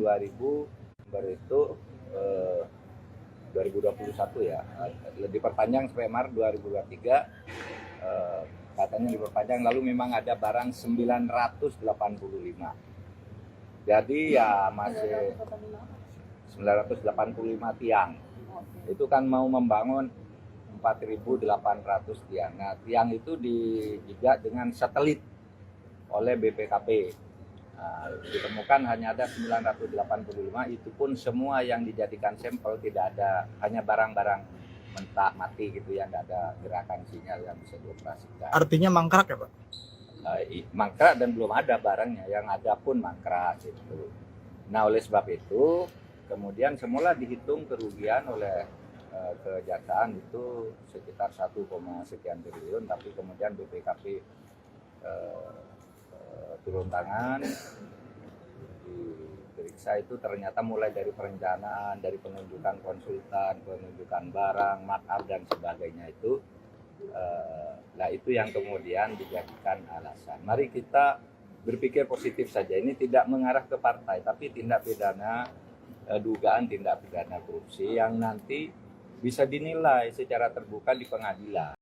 2000 baru itu 2021 ya, diperpanjang sampai Maret 2023, katanya diperpanjang. Lalu memang ada barang 985, jadi ya masih 985 tiang. Itu kan mau membangun 4.800 tiang. Nah, tiang itu dijajah dengan satelit oleh BPKP. Nah, ditemukan hanya ada 985, itu pun semua yang dijadikan sampel tidak ada, hanya barang-barang mentah mati gitu ya, nggak ada gerakan sinyal yang bisa dioperasikan. Artinya mangkrak ya Pak? Mangkrak dan belum ada barangnya, yang ada pun mangkrak gitu. Nah, oleh sebab itu kemudian semula dihitung kerugian oleh kejaksaan itu sekitar 1, sekian triliun, tapi kemudian BPKP turun tangan, diperiksa itu ternyata mulai dari perencanaan, dari penunjukan konsultan, penunjukan barang, markup dan sebagainya itu, nah itu yang kemudian dijadikan alasan. Mari kita berpikir positif saja, ini tidak mengarah ke partai, tapi tindak pidana, dugaan tindak pidana korupsi yang nanti bisa dinilai secara terbuka di pengadilan.